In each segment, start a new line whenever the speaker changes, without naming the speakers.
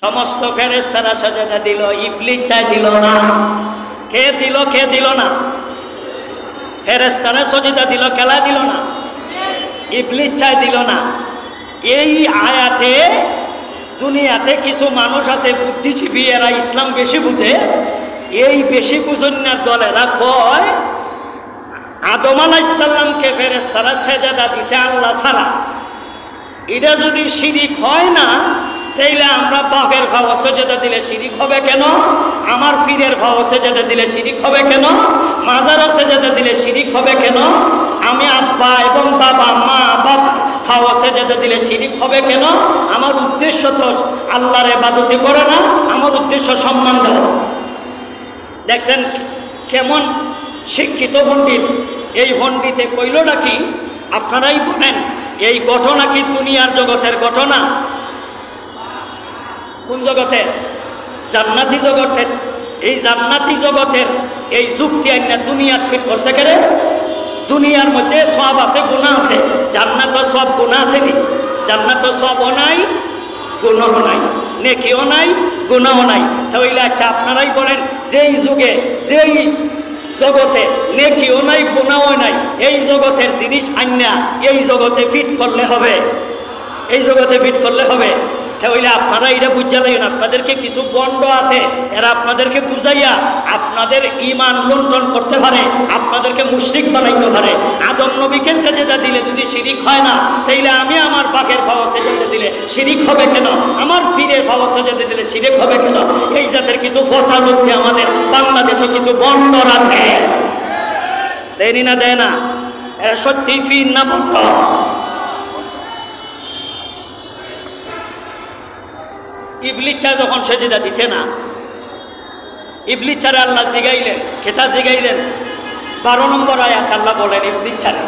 সমস্ত ফেরেশতারা সাজদা দিল, ইবলিস চাই দিল না। কে দিল? কে দিল না? ফেরেশতারা সাজদা দিল, কেলা দিল না? ইবলিস চাই দিল না। এই আয়াতে দুনিয়াতে কিছু মানুষ আছে বুদ্ধিজীবী, এরা ইসলাম বেশি বুঝে। এই বেশি বুঝন্যার দলেরা কয় আদম আলাইহিস সালামকে ফেরেশতারা সাজদা দিছে আল্লাহ ছাড়া। এটা যদি শিরিক হয় না, তাইলে আমরা বাঘের ভাও সাজদা দিলে শিরিক হবে কেন? আমার পীরের ভাও সাজদা দিলে শিরিক হবে কেন? মাজারও সাজদা দিলে শিরিক হবে কেন? আমি আব্বা এবং বাবা, মা বাবা ভাও সাজদা দিলে শিরিক হবে কেন? আমার উদ্দেশ্য তো আল্লাহর ইবাদত করা না, আমার উদ্দেশ্য সম্মান দেওয়া। দেখছেন কেমন শিক্ষিত পণ্ডিত। এই পণ্ডিতে কইলটা কি? আপনারাই বলেন, এই ঘটনা কি দুনিয়ার জগতের ঘটনা? কোন জগতের? জান্নাতি জগতের। এই জান্নাতি জগতের এই যুক্তি আইনা দুনিয়া ফিট করছে কেরে? দুনিয়ার মধ্যে সব আছে, গুনাহ আছে। জান্নাত সব গুনাহ আছে নি? জান্নাত সবও নাই, গুনাহও নাই, নেকিও নাই, গুনাহও নাই। তাহলে আচ্ছা আপনারাই বলেন, যেই যুগে যেই জগতে নেকিও নাই, গুনাহও নাই, এই জগতের জিনিস আইনা এই জগতে ফিট করলে হবে? এই জগতে ফিট করলে হবে? তাহলে আপনারা এটা বুঝা লাগেন। আপনাদেরকে কিছু বন্ড আছে, এরা আপনাদেরকে বুঝাইয়া আপনাদের ঈমান লুণ্ঠন করতে পারে, আপনাদেরকে মুশরিক বানাইতে পারে। আদম নবীকে সেজদা দিলে যদি শিরিক হয় না, তাইলে আমি আমার বাঘের ভাও সেজদা দিলে শিরিক হবে কেন? আমার পীরের ভাও সেজদা দিলে শিরিক হবে কেন? এই জাতের কিছু ফসা যুক্তি আমাদের বাংলাদেশে কিছু বন্ড আছে। দেয়নি না? দেয় না? এরা সত্যি পীর না বন্ড? ইবলিস যখন সেজদা দিছে না, ইবলিস ছাড়া আল্লাহ জিগাইলেন। কেতা জিগাইলেন? 12 নম্বর আয়াত আল্লাহ বলেন ইবলিস ছাড়া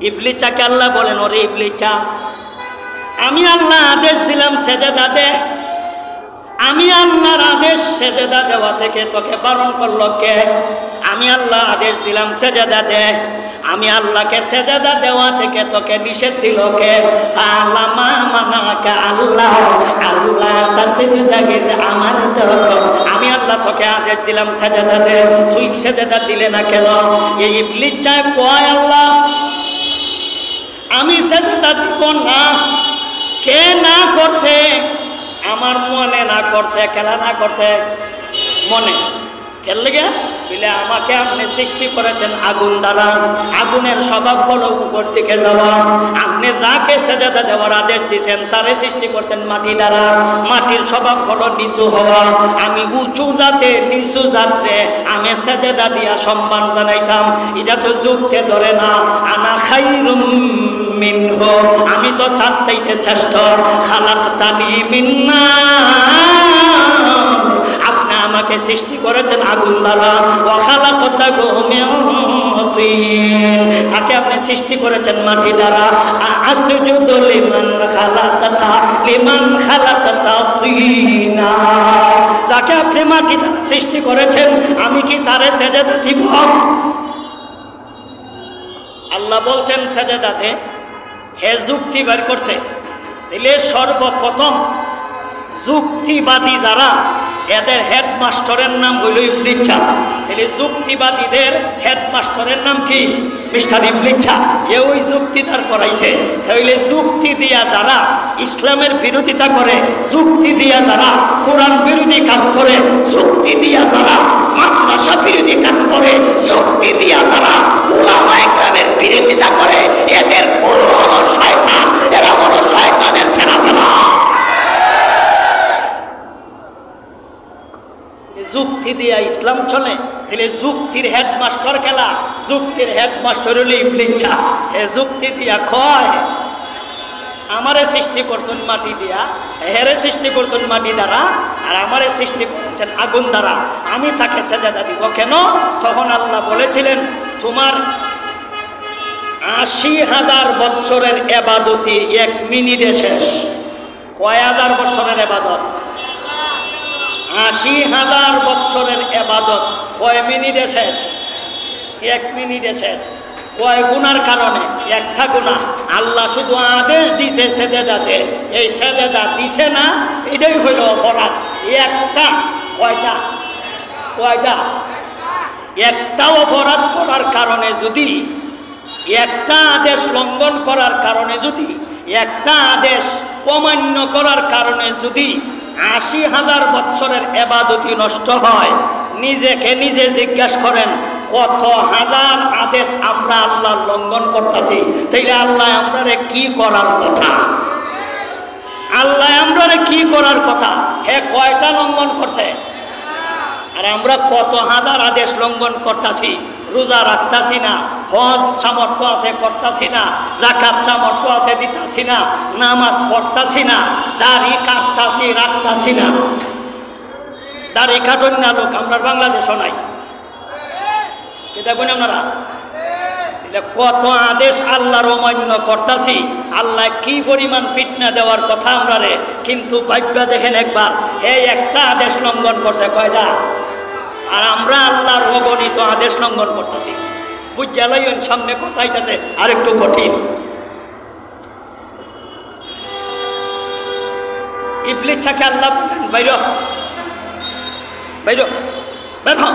ইবলিস চাকে আল্লাহ বলেন, ওরে ইবলিস চা, আমি আল্লাহ আদেশ দিলাম সেজদা দে। আমি আল্লাহর আদেশ সেজদা দেওয়া থেকে তোকে বারণ করলো কে? আমি আল্লাহ আদেশ দিলাম সেজদা দে। আমি আল্লাহকে সেজদা দেওয়া থেকে তোকে নিষেধ দিল কে? আল্লাহ মা মানাকা আল্লাহ আল্লাহ তাসজুদা গিয়ে আমার তো আমি আল্লাহ তোকে আদেশ দিলাম সেজদা দে, তুই সেজদা দিলে না কেন? এই ইবলিস চায় কয় আল্লাহ আমি সেজদা দিব না। কে না করছে? আমার মনে না করছে। খেলা না করছে মনে। কেন লেগে? বলে আমাকে আপনি সৃষ্টি করেছেন আগুন দ্বারা। আগুনের স্বভাব হলো উপর দিকে যাওয়া। আপনি যাকে সেজদা দেওয়ার আদেশ দিয়েছেন তারে সৃষ্টি করছেন মাটি দ্বারা। মাটির স্বভাব হলো নিচু হওয়া। আমি উঁচু জাতে নিচু জাতরে আমি সেজদা দিয়া সম্মান জানাইতাম। এটা তো যুক্তে ধরে না। আনা খাইরুম মিনহু, আমি তো চাইতে শ্রেষ্ঠ। খালাকতানি মিন নার, আপনি আমাকে সৃষ্টি করেছেন আগুন দ্বারা। ওয়া খালাকতাহু মিন তিন, তাকে আপনি সৃষ্টি করেছেন মাটি দ্বারা। আসজুদু লিমান খালাকতা তিনা, যাকে আপনি মাটি দ্বারা সৃষ্টি করেছেন আমি কি তারে সেজদা দিব? আল্লাহ বলছেন সেজদা দে। হে যুক্তি বের করছে। তাহলে সর্বপ্রথম যুক্তিবাদী যারা, এদের হেডমাস্টারের নাম হইল ইবলিস। তাহলে যুক্তিবাদীদের হেডমাস্টারের নাম কি? মিস্টার ইবলিস। এ ওই যুক্তিদার করাইছে। তাহলে যুক্তি দিয়া যারা ইসলামের বিরোধিতা করে, যুক্তি দিয়া যারা কোরআন বিরোধী কাজ করে, যুক্তি দিয়া যারা মাদ্রাসা বিরোধী কাজ করে, যুক্তি দিয়া যারা উলামায়ে কেরামের বিরোধিতা করে, এদের গুরু হলো শয়তান। এরা হলো শয়তানের ছেলেপেলা। যুক্তি দিয়া ইসলাম চলে। তাহলে যুক্তির হেডমাস্টার খেলা, যুক্তির হেডমাস্টার হলো ইবলিস। এ যুক্তি দিয়া কয় আমারে সৃষ্টি করছেন মাটি দিয়া, হেরে সৃষ্টি করছেন মাটি দ্বারা, আর আমারে সৃষ্টি করেছেন আগুন দ্বারা। আমি তাকে সেজদা দিব কেন? তখন আল্লাহ বলেছিলেন তোমার ৮০,০০০ বছরের ইবাদতি 1 মিনিটে শেষ। কয় হাজার বছরের ইবাদত? 80,000 বৎসরের ইবাদত কয় মিনিটে শেষ? 1 মিনিটে শেষ। কয় গুনার কারণে? একটা গুনাহ। আল্লাহ শুধু আদেশ দিছে সেজদাতে, এই সেজদা দিছে না, এটাই হইল অপরাধ। একটা কয়টা? কয়টা? একটা অপরাধ করার কারণে যদি, একটা আদেশ লঙ্ঘন করার কারণে যদি, একটা আদেশ অমান্য করার কারণে যদি 80,000 বৎসরের ইবাদতি নষ্ট হয়, নিজেকে নিজে জিজ্ঞাসা করেন কত হাজার আদেশ আমরা আল্লাহর লঙ্ঘন করতেছি। তাইলে আল্লাহ আমরারে কি করার কথা? আল্লাহ আমরারে কি করার কথা? হে কয়টা লঙ্ঘন করছে? আর আমরা কত হাজার আদেশ লঙ্ঘন করতেছি। রোজা রাখতাছি না, হজ সামর্থ্য আছে করতাছি না, যাকাত সামর্থ্য আছে দিতাছি না, নামাজ পড়তাছি না, দাড়ি কাটতাছি রাখতাছি না। দাড়ি কাটন না লোক আমরা বাংলাদেশও নাই, এটা কোন আপনারা? কত আদেশ আল্লাহর অমান্য করতাছি। আল্লাহ কি পরিমাণ ফিতনা দেওয়ার কথা আমরা রে, কিন্তু ভাববা দেখেন একবার, এই একটা আদেশ লঙ্ঘন করছে কয়টা? আর আমরা আল্লাহর অগণিত আদেশ লঙ্ঘন করতেছি। বুঝা লাইন সামনে কোথায় আছে আর একটু কঠিন। ইবলিস থেকে আল্লাহ বলেন বাইর বাইর বের হ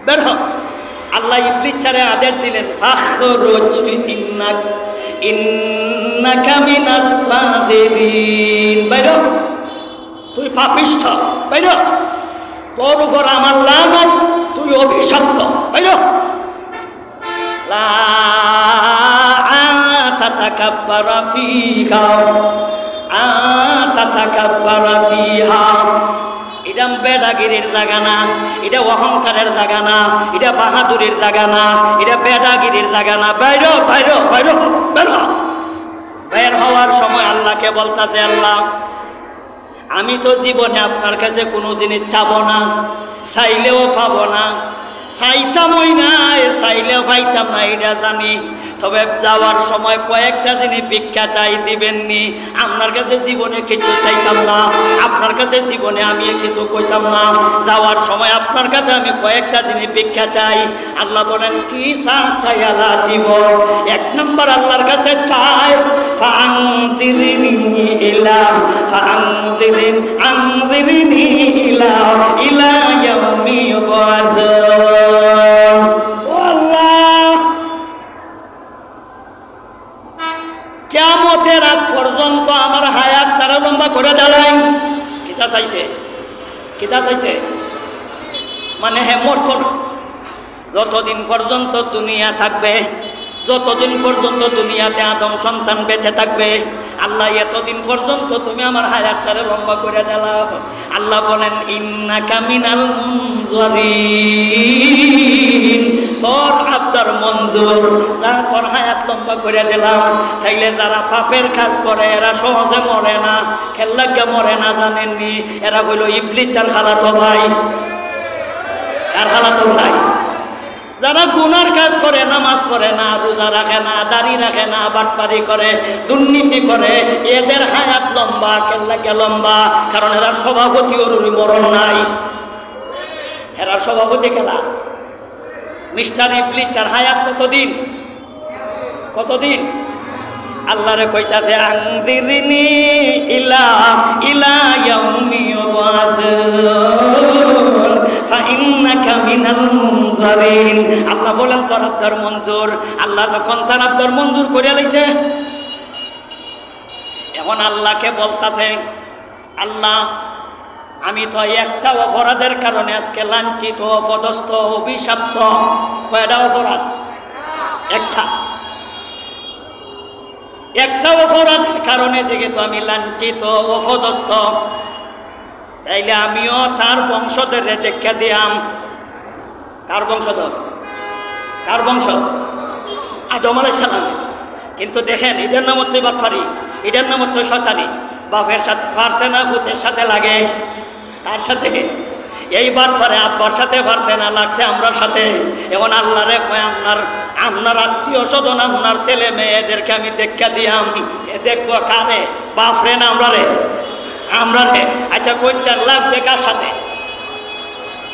বের হ। আল্লাহ ইবলিস ছাড়ে আদেশ দিলেন ফাখরুজ ইন্নাকা মিনাস সাদিরিন, বাইর তুই পাপিষ্ঠ, বাইর তোর উপর আমার লানত, তুই অভিশপ্ত, বাইর। লা আতাকাব্বারা ফিহা আতাকাব্বারা ফিহা, এটা বেদাগিরির জায়গা না, এটা অহংকারের জায়গা না, এটা বাহাদুরির জায়গা না, এটা বেদাগিরির জায়গা না। বাইর বাইর বাইর বের হ। বের হওয়ার সময় আল্লাহকে বলতাছে, আল্লাহ আমি তো জীবনে আপনার কাছে কোনো জিনিস চাবো না, চাইলেও পাবো না, চাইতামই না, চাইলেও পাইতাম না, এটা জানি। তবে যাওয়ার সময় কয়েকটা জিনিস ভিক্ষা চাই, দিবেননি। আপনার কাছে জীবনে কিছু চাইতাম না, আপনার কাছে জীবনে আমি কিছু কইতাম না, যাওয়ার সময় আপনার কাছে আমি কয়েকটা জিনিস ভিক্ষা চাই। আল্লাহ বলেন কি চাই? আল্লাহ দিব। 1 নম্বর আল্লাহর কাছে চাই ফাআনযিরনি ইলা আনযিরনি ইলা ইয়াউমি ইউবআসুন। কিয়ামতের আগ পর্যন্ত আমার হায়াত তারা লম্বা করে দেলাই। কিতা চাইছে? কিতা চাইছে? মানে হে মরত না, যতদিন পর্যন্ত দুনিয়া থাকবে, যতদিন পর্যন্ত দুনিয়াতে আদম সন্তান বেঁচে থাকবে, আল্লাহ এতদিন পর্যন্ত তুমি আমার হায়াত তারা লম্বা করে দিলাও। আল্লাহ বলেন ইন্নাকা মিনাল মুনজারিন, তোর আবদার মঞ্জুর, যা তোর হায়াত লম্বা করে দিলাম। তাইলে যারা পাপের কাজ করে এরা সহজে মরে না। খেল্লাকে মরে না জানেননি? এরা হইল ইবলিস আর খালাতো ভাই। আর খালাতো ভাই যারা গুনার কাজ করে, নামাজ পড়ে না, রোজা রাখে না, দাড়ি রাখে না, বাটপারি করে, দুর্নীতি করে, এদের হায়াত লম্বা। কেল্লাকে লম্বা? কারণ এরা সভাপতি ওরুরি মরণ নাই। এরা সভাপতি খেলা মিস্টার ইবলিস আর হায়াত কতদিন? কতদিন? আল্লাহরে কইতাছে আনযিরনি ইলা ইয়াউমি ইউবআসুন ফাইন্নাকা মিনাল মুনজারিন। আল্লাহ বলেন তোর আবদার মঞ্জুর। আল্লাহ যখন তার আবদার মঞ্জুর করে লাইছে, এখন আল্লাহকে বলতাছে, আল্লাহ আমি তো একটা অপরাধের কারণে আজকে লাঞ্ছিত, অপদস্থ, অভিশপ্ত। কয়টা অপরাধ? একটা অপরাধের কারণে যেহেতু আমি লাঞ্ছিত, অপদস্থ, তাইলে আমিও তার বংশধরে দেখা দিয়াম। কার বংশধর? কার বংশ? আদম আলাইহিস সালাম। কিন্তু দেখেন এটার নাম হচ্ছে বাটপারি, এটার নাম হচ্ছে শয়তানি। বাপের সাথে পারছে না, পুতের সাথে লাগে। তার সাথে এই বাটপারে আব্বার সাথে পারতে না, লাগছে আমরার সাথে। এখন আল্লাহরে কয় আপনার আত্মীয় স্বজন, আপনার ছেলে মেয়ে এদেরকে আমি দেখা দিয়াম। এ দেখবো কারে? বাপরে না আমরা রে? আমরা রে। আচ্ছা কোনচার লাগবে কার সাথে?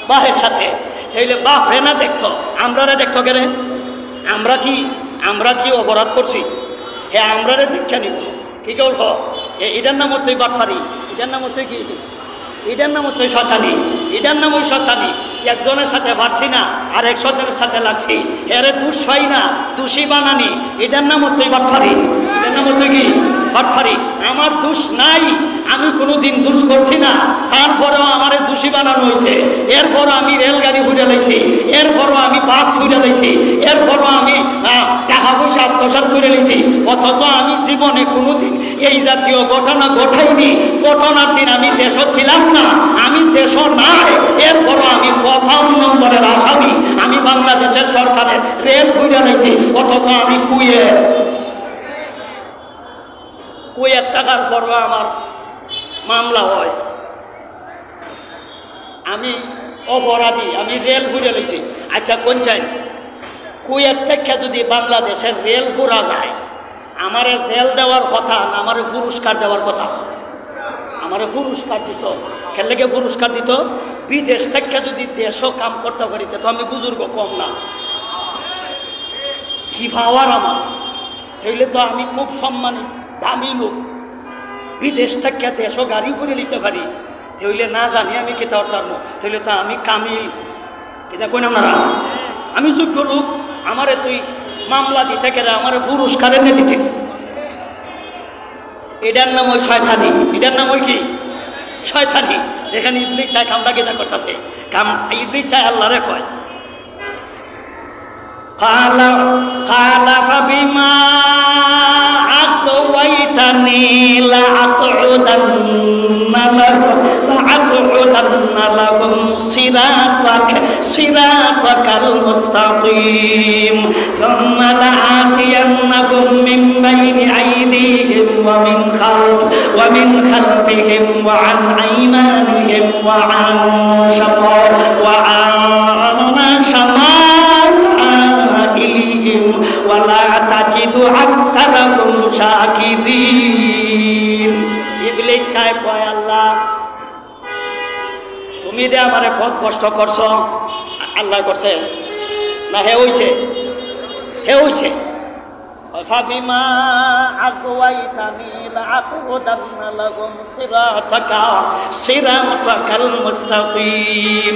বাপের সাথে। তাইলে বাপ রে না দেখতো, আমরা রে দেখতো কেন? আমরা কি অপরাধ করছি? হ্যাঁ আমরা রে দীক্ষা নিব, কি করব? এটার নাম হচ্ছে বাটফারি, এটার নাম হচ্ছে কি, এটার নাম হচ্ছে শয়তানি, এটার নাম ওই শয়তানি। একজনের সাথে পারছি না আর 100 জনের সাথে লাগছি, এরে দোষ হয় না, দোষী বানানি, এটার নাম হচ্ছে বাটফারি, এটার নাম হচ্ছে কি বাটফারি। আমার দোষ নাই, আমি কোনোদিন দোষ করছি না, তারপরেও আমার দোষী বানানো হয়েছে। এরপরও আমি রেলগাড়ি ঘুরে লাইছি, এরপরও আমি বাস ঘুরে লাইছি, এরপরও আমি টাকা পয়সা আত্মসাৎ করে নিয়েছি, অথচ আমি জীবনে কোনোদিন এই জাতীয় ঘটনা ঘটাইনি। ঘটনার দিন আমি দেশ ছিলাম না, আমি দেশ নাই, এরপরও আমি 1 নম্বরের আসামি। আমি বাংলাদেশের সরকারের রেল ঘুরে নিয়েছি, অথচ আমি কুয়েত টাকার পরও আমার মামলা হয়। আমি অপরাধী, আমি রেল ঘুরে নিয়েছি। আচ্ছা কোন চাই, কুয়েত থেকে যদি বাংলাদেশের রেল ঘোরা যায়, আমারে জেল দেওয়ার কথা না আমারে পুরস্কার দেওয়ার কথা? আমারে পুরস্কার দিত। কেন লেগে পুরস্কার দিত? বিদেশ থেকে যদি দেশও কাম করতে পারিতে তো আমি বুজুর্গ কম না, কি পাওয়ার আমার, তাইলে তো আমি খুব সম্মানিত দামি লোক। বিদেশ থেকে দেশও গাড়ি করে নিতে পারি, তাইলে না জানি আমি কেটা অর্থাৎ, তাইলে তো আমি কামিল, এটা কই না আপনারা? আমি যোগ্য লোক, আমারে তুই মামলা দিতে গেলে আমার পুরস্কার এনে দিতে। এটার নাম ওই শয়তানি, এটার নাম ওই কি শয়তানি। এখানে ইবলিস চায় কামটা গেদা করতেছে, কাম ইবলিস চায় আল্লাহরে কয় কালা ফাবিমা আতওয়াইতানি লাআকউদান্না লাহুম সিরাতাকাল মুস্তাকিম সুম্মা লাআতিয়ান্নাহুম মিন বাইনি আইদিহিম ওয়া মিন খালফিহিম ওয়া আন আইমানিহিম ওয়া আন শামাইলিহিম ওয়া লা তাজিদু আকসারাহুম শাকিরিন। ইবলিস চায় কয় আল্লাহ তুমি দে আমারে পথ ভ্রষ্ট করছো। আল্লাহ করছে না? হে হইছে, হে হইছে। ফাবিমা আগওয়াইতানি লাআকউদান্না লাহুম সিরাতাকাল মুস্তাকিম।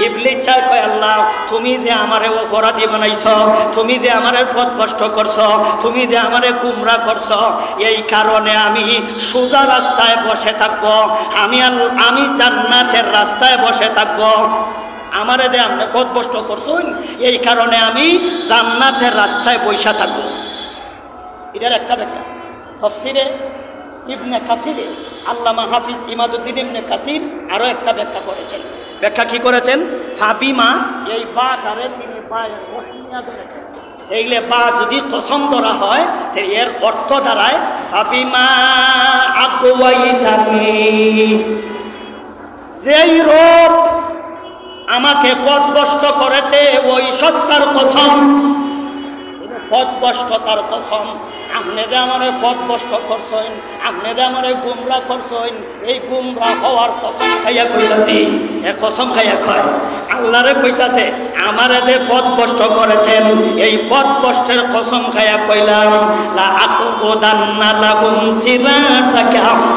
ইবলিস চায় কয় আল্লাহ তুমি যে আমারে অপরাধী বানাইছো, তুমি যে আমারে পথ ভ্রষ্ট করছো, তুমি যে আমারে গুমরা করছো, এই কারণে আমি সোজা রাস্তায় বসে থাকবো, আমি জান্নাতের রাস্তায় বসে থাকবো। আমারে যে আপনি পথ ভ্রষ্ট করছেন, এই কারণে আমি জান্নাতের রাস্তায় বসে থাকবো। এটার একটা ব্যাখ্যা তাফসীরে ইবনে কাসিরে আল্লামা হাফিজ ইমাদউদ্দিন ইবনে কাসির আরো একটা ব্যাখ্যা করেছেন। ব্যাখ্যা কি করেছেন? ফাবিমা, এই বাটারে তিনি বায়ের রসমিয়া ধরেছেন। এইলে বা যদি কসম ধরা হয় তো এর অর্থ দাঁড়ায় ফাবিমা আগওয়াইতানি, যেই রব আমাকে পথভ্রষ্ট করেছে ওই সত্তার কসম, পথভ্রষ্টতার কসম। আপনি যে আমার পথভ্রষ্ট করছেন, আপনি যে আমার গুমরা করছেন, এই গুমরা হওয়ার কসম খাইয়া কইতাছি। এ কসম খাইয়া কয় আল্লাহরে কইতাছে আমারে যে পথভ্রষ্ট করেছেন, এই পথভ্রষ্টের কসম খাইয়া কইলাম লাআকউদান্না লাহুম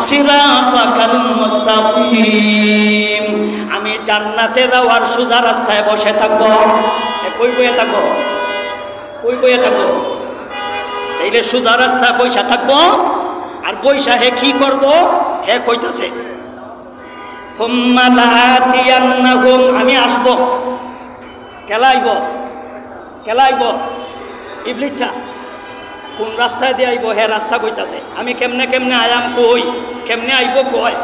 সিরাতাকাল মুস্তাকিম, আমি জান্নাতে যাওয়ার সোজা রাস্তায় বসে থাকবো। কই বইয়া থাকবো? ওই বইয়া থাকবো। তাইলে সোজা রাস্তায় বৈশা থাকবো। আর বৈশা হে কি করবো? হে কইতাছে সুম্মা লাআতিয়ান্নাহুম, আমি আসবো। কেলাইব ইবলিস কোন রাস্তায় দিয়ে আইব? হে রাস্তা কইতাছে। আমি কেমনে কেমনে আয়াম কই, কেমনে আইব কয়।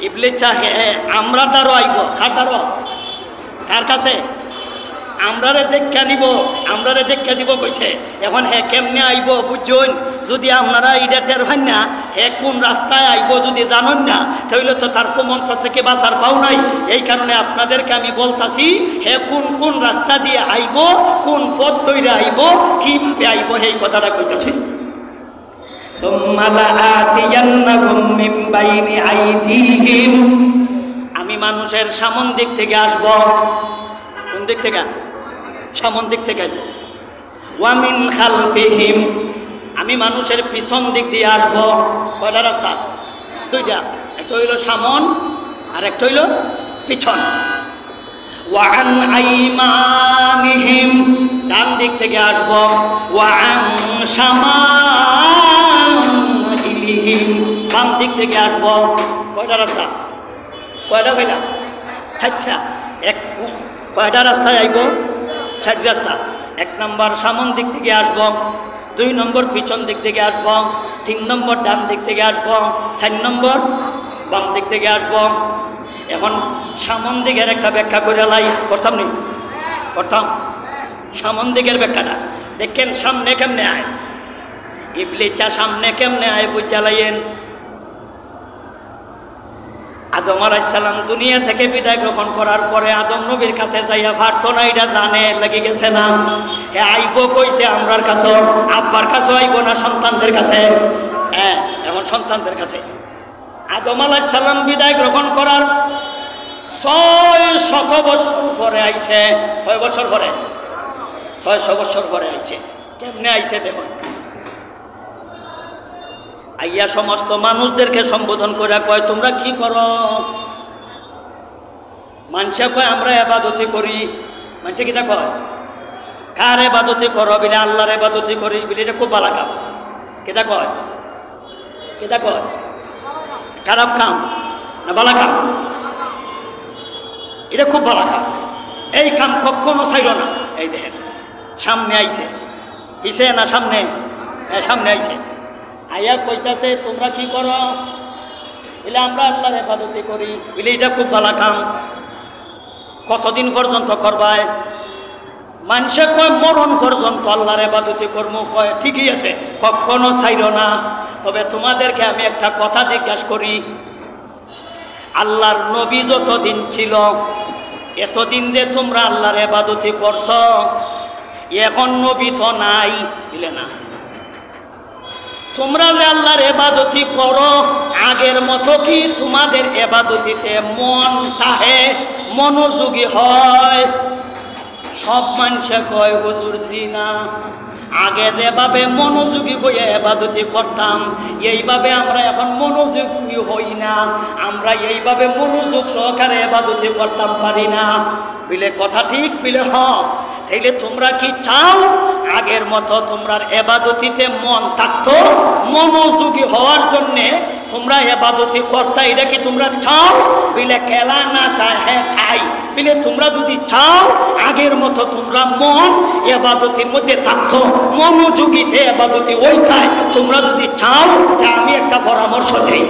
ইবলিস হে আমরা দ্বারও আইব। কার দ্বারও? কার কাছে? আমরারে দেখা নিব, আমরারে দেখা দিব কইছে। এখন হে কেমনে আইব বুঝুন? যদি আপনারা এটা টের পান না হে কোন রাস্তায় আইব যদি জানেন না, তাহলে তো তার কুমন্ত্র থেকে বাঁচার পাও নাই। এই কারণে আপনাদেরকে আমি বলতাছি হে কোন কোন রাস্তা দিয়ে আইব, কোন পথ ধরে আইব, কিভাবে আইব, এই কথাটা কইতাছি। সুম্মা লাআতিয়ান্নাকুম মিন বাইনি আইদিহিম, আমি মানুষের সামন দিক থেকে আসব। কোন দিক থেকে? সামন দিক থেকে। ওয়া মিন খালফিহিম, আমি মানুষের পিছন দিক দিয়ে আসব। কয়টা রাস্তা? দুইটা, একটা হইল সামন আর একটা হইল পিছন। ওয়া আন আইমানিহিম, ডান দিক থেকে আসব। ওয়া আন শামাইলিহিম, বাম দিক থেকে আসব। কয়টা রাস্তা? কয়টা কয়টা? চারটা। এক কয়টা রাস্তায় আইব? 4 রাস্তা। 1 নম্বর সামন দিক থেকে আসব, 2 নম্বর পিছন দিক থেকে আসব, 3 নম্বর ডান দিক থেকে আসব, 4 নম্বর বাম দিক থেকে আসব। এখন সামন দিকের একটা ব্যাখ্যা করে লাই, করতাম নি? করতাম। সামন দিকের ব্যাখ্যাটা দেখেন, সামনে কেমনে আয়? ইবলিসা সামনে কেমনে আয় বুঝা লাইয়েন। আদম আলাইহিস সালাম দুনিয়া থেকে বিদায় গ্রহণ করার পরে আদম নবীর কাছে যাইয়া প্রার্থনা এটা জানে লাগি গেছে না, এ আইব কইছে আমরার কাছে, আব্বার কাছে আইব না সন্তানদের কাছে? হ্যাঁ, এখন সন্তানদের কাছে। আদম আলাইহিস সালাম বিদায় গ্রহণ করার 600 বছর পরে আইছে। কয় বছর পরে? 600 বছর পরে আইছে। কেমনে আইছে দেখুন। আইয়া সমস্ত মানুষদেরকে সম্বোধন করে কয়, তোমরা কি করো? মানুষে কয় আমরা ইবাদতি করি। মানুষে কিটা কয়? কার ইবাদতি করো? বিলে আল্লাহর ইবাদতি করি। বিলে এটা খুব ভালো কাম। কিটা কয়? কিটা কয়? খারাপ কাম না ভালো কাম? এটা খুব ভালো কাম। এই কাম কখনো চাইল না। এই দেখেন সামনে আইছে, পিছে না সামনে? সামনে আইছে। আইয়া কইতাছে তোমরা কি করো? বলে আমরা আল্লাহর ইবাদতি করি। বলে এটা খুব ভালো কাম। কতদিন পর্যন্ত করবায়? মানুষে কয় মরণ পর্যন্ত আল্লাহর ইবাদতি কর্ম। কয় ঠিকই আছে, কখনো চাইল না। তবে তোমাদেরকে আমি একটা কথা জিজ্ঞাসা করি, আল্লাহর নবী যতদিন ছিল এতদিন যে তোমরা আল্লাহর ইবাদতি করছ, এখন নবী তো নাই, দিলে না? তোমরা যে আল্লাহর ইবাদতি করো, আগের মতো কি তোমাদের ইবাদতিতে মন তাহে, মনোযোগী হয়? সব মানুষে কয় হুজুর জি না, আগে যেভাবে মনোযোগী হয়ে ইবাদতি করতাম এইভাবে আমরা এখন মনোযোগী হই না। আমরা এইভাবে মনোযোগ সহকারে ইবাদতি করতাম পারি না। বিলে কথা ঠিক? বিলে হ। তাইলে তোমরা কি চাও আগের মতো তোমরা ইবাদতিতে মন থাকতো, মনোযোগী হওয়ার জন্যে তোমরা ইবাদতি করতা? এটা কি তোমরা চাও? বিলে কেলা না চায়? হ্যাঁ চাই। বিলে তোমরা যদি চাও আগের মতো তোমরা মন ইবাদতির মধ্যে থাকতো, মনোযোগীতে ইবাদতি ওইটাই তোমরা যদি চাও, তা আমি একটা পরামর্শ দেই।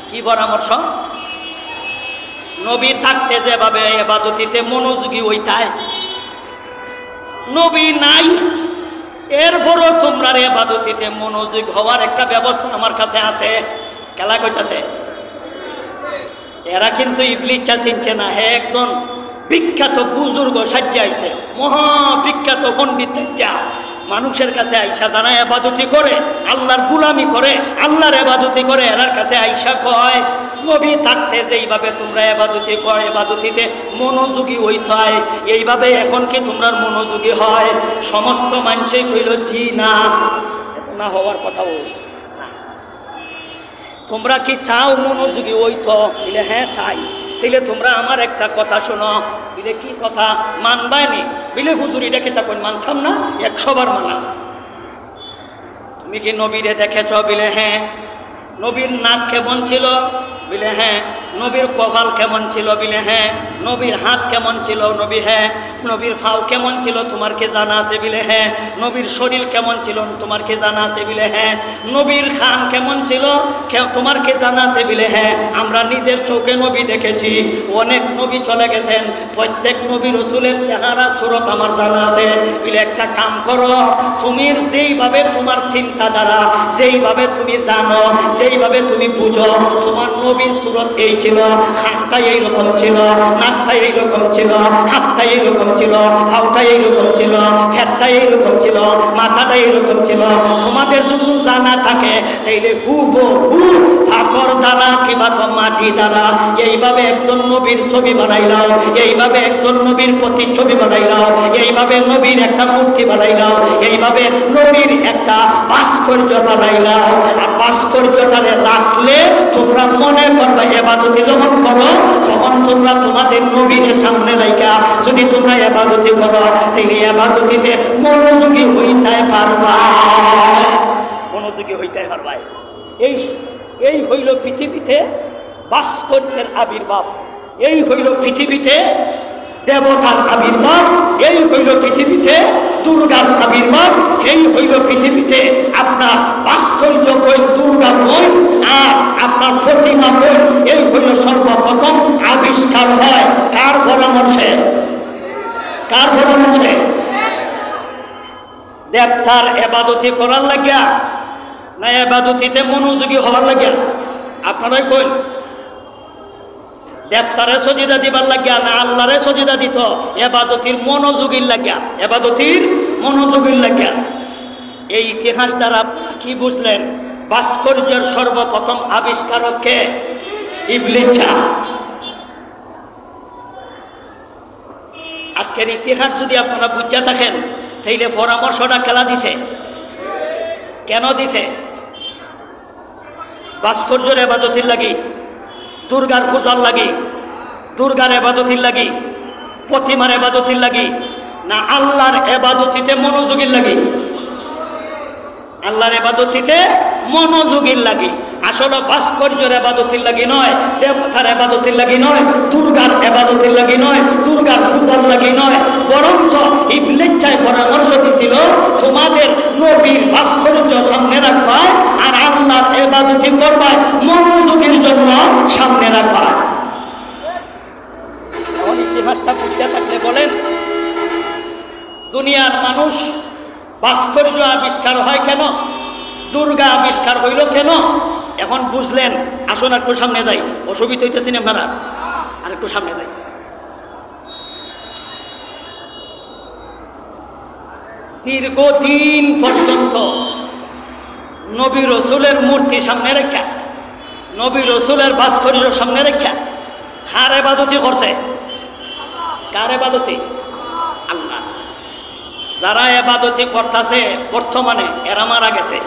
কি পরামর্শ? নবী থাকতে যেভাবে ইবাদতিতে মনোযোগী ওইটাই, নবী নাই এরপরও তোমরা ইবাদতিতে মনোযোগ হওয়ার একটা ব্যবস্থা আমার কাছে আছে। কেলা কইতাছে? এরা কিন্তু ইবলিসা চিনছে না। হে একজন বিখ্যাত বুজুর্গ সাজ্জা আইছে, মহা বিখ্যাত পণ্ডিত সাজ্জা মানুষের কাছে আইসা যারা ইবাদতি করে, আল্লাহর গুলামি করে, আল্লাহর ইবাদতি করে, এরার কাছে আইসা কয় নবী থাকতে যেইভাবে তোমরা ইবাদতি করে ইবাদতিতে মনোযোগী হইতে হয়, এইভাবে এখন কি তোমরা মনোযোগী হয়? সমস্ত মানুষই কইল জি না। এত না হওয়ার কথা বল। তোমরা কি চাও মনোযোগী হইতো? বলে হ্যাঁ চাই। তাইলে তোমরা আমার একটা কথা শোনো। বলে কি কথা? মানবায়নি? বলে হুজুর এটা কি তখন মানতাম না, 100 বার মানা। তুমি কি নবীরে দেখেছ? বলে হ্যাঁ। নবীর নাক কেমন ছিল? বলে হ্যাঁ। নবীর কপাল কেমন ছিল? বলে হ্যাঁ। নবীর হাত কেমন ছিল? নবী হ্যাঁ। নবীর ফাও কেমন ছিল তোমার কে জানা আছে? বলে হ্যাঁ। নবীর শরীর কেমন ছিল তোমার কে জানা আছে? বলে হ্যাঁ। নবীর খান কেমন ছিল তোমার কে জানা আছে? বলে হ্যাঁ। আমরা নিজের চোখে নবী দেখেছি, অনেক নবী চলে গেছেন, প্রত্যেক নবী রসুলের চেহারা সুরত আমার জানা আছে। বলে একটা কাম করো, তুমি যেইভাবে তোমার চিন্তাধারা, যেইভাবে তুমি জানো, যেইভাবে তুমি বুঝো, তোমার নবীর সুরত এই ছিল, খানটা এইরকম ছিল, নাকটা এইরকম ছিল, হাতটা এইরকম এইরকম ছিল, হাওটা এইরকম ছিল, ফ্যাটটা এইরকম ছিল, মাথাটা এইরকম ছিল। তোমাদের যদি জানা থাকে তাইলে হুবহু ফাকর দ্বারা কিংবা তো মাটি দ্বারা এইভাবে একজন নবীর ছবি বানাইলাও, এইভাবে একজন নবীর প্রতিচ্ছবি বানাইলাও, এইভাবে নবীর একটা মূর্তি বানাইলাও, এইভাবে নবীর একটা ভাস্কর্য বানাইলাও। আর ভাস্কর্যটারে রাখলে তোমরা মনে করবে ইবাদতি যখন করো তখন তোমরা তোমাদের নবীর সামনে রাইখা যদি তোমরা ইবাদতি করো তাহলে ইবাদতিতে মনোযোগী হইতে পারবা, মনোযোগী হইতে পারবা। এই হইল পৃথিবীতে ভাস্কর্যের আবির্ভাব, এই হইল পৃথিবীতে দেবতার আবির্ভাব, এই হইল পৃথিবীতে দুর্গার আবির্ভাব, এই হইল পৃথিবীতে আপনার ভাস্কর্য কই, দুর্গা কই আর আপনার প্রতিমা কই, এই হইল সর্বপ্রথম আবিষ্কার হয় কার পরামর্শে? কার পরামর্শে? দেবতার ইবাদতি করার লাগিয়া না ইবাদতিতে মনোযোগী হওয়ার লাগিয়া? আপনারাই কই দেবতারে সজিদা দিবার লাগিয়া না আল্লাহরে সজিদা দিত? ইবাদতির মনোযোগীর লাগিয়া, ইবাদতির মনোযোগীর লাগিয়া। এই ইতিহাস দ্বারা আপনারা কি বুঝলেন? ভাস্কর্যের সর্বপ্রথম আবিষ্কারক কে? ইবলিস। আজকের ইতিহাস যদি আপনারা বুঝতে থাকেন তাইলে পরামর্শটা খেলা দিছে কেন দিছে? ভাস্কর্যের ইবাদতির লাগি, দুর্গার পূজার লাগি, দুর্গার ইবাদতির লাগি, প্রতিমার ইবাদতির লাগি না আল্লাহর ইবাদতিতে মনোযোগীর লাগি? আল্লাহর ইবাদতিতে মনোযোগীর লাগি। আসলে ভাস্কর্যের ইবাদতির লাগি নয়, দেবতার ইবাদতির লাগি নয়, দুর্গার ইবাদতির লাগি নয়, দুর্গার পূজার লাগি নয়, বরঞ্চ ইবলিস পরামর্শ দিছিল তোমাদের নবীর ভাস্কর্য সামনে রাখবা আর আল্লাহর ইবাদতি করবা মনোযোগের জন্য সামনে রাখবা। এখন ইতিহাসটা বুঝতে থাকলে বলেন দুনিয়ার মানুষ ভাস্কর্য আবিষ্কার হয় কেন? দুর্গা আবিষ্কার হইল কেন? এখন বুঝলেন। আসুন একটু সামনে যাই, অসুবিধা হইতেছেন আপনারা, আর একটু সামনে যাই। দীর্ঘদিন পর্যন্ত নবী রসুলের মূর্তি সামনে রেখা, নবী রসুলের ভাস্কর্য সামনে রেখা কার ইবাদতি করছে? কার ইবাদতি? আল্লাহ। যারা ইবাদতি করতেছে বর্তমানে এরা মারা গেছে।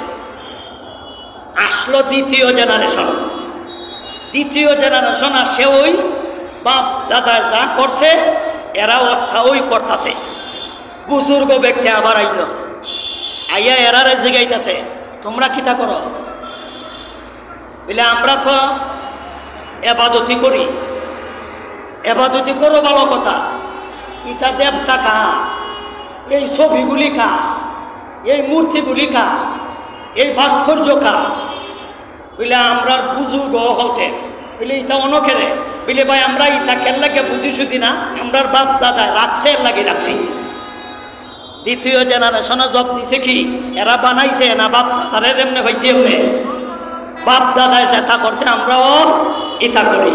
আসলো দ্বিতীয় জেনারেশন, দ্বিতীয় জেনারেশন আসে ওই বাপ দাদা যা করছে এরা অর্থা ওই করতেছে। বুজুর্গ ব্যক্তি আবার আইল, আইয়া এরারে জিগাইতেছে তোমরা কিতা করো? বলে আমরা তো ইবাদতি করি। ইবাদতি করো ভালো কথা, ইটা দেবতা কা, এই ছবিগুলি কা, এই মূর্তিগুলি কা, এই ভাস্কর্য কা? বলে আমরা বুজুর্গ হতে। বলে ইটা অনখেরে? বলে ভাই আমরা ইটা কেন লাগে বুঝি শুধু না, আমরা বাপ দাদা রাখছে এর লাগে রাখছি। দ্বিতীয় জেনারেশনে জব দিছে কি এরা বানাইছে না বাপ দাদারে যেমনে হয়েছে এমনি? বাপ দাদায় যেটা করছে আমরাও ইটা করি।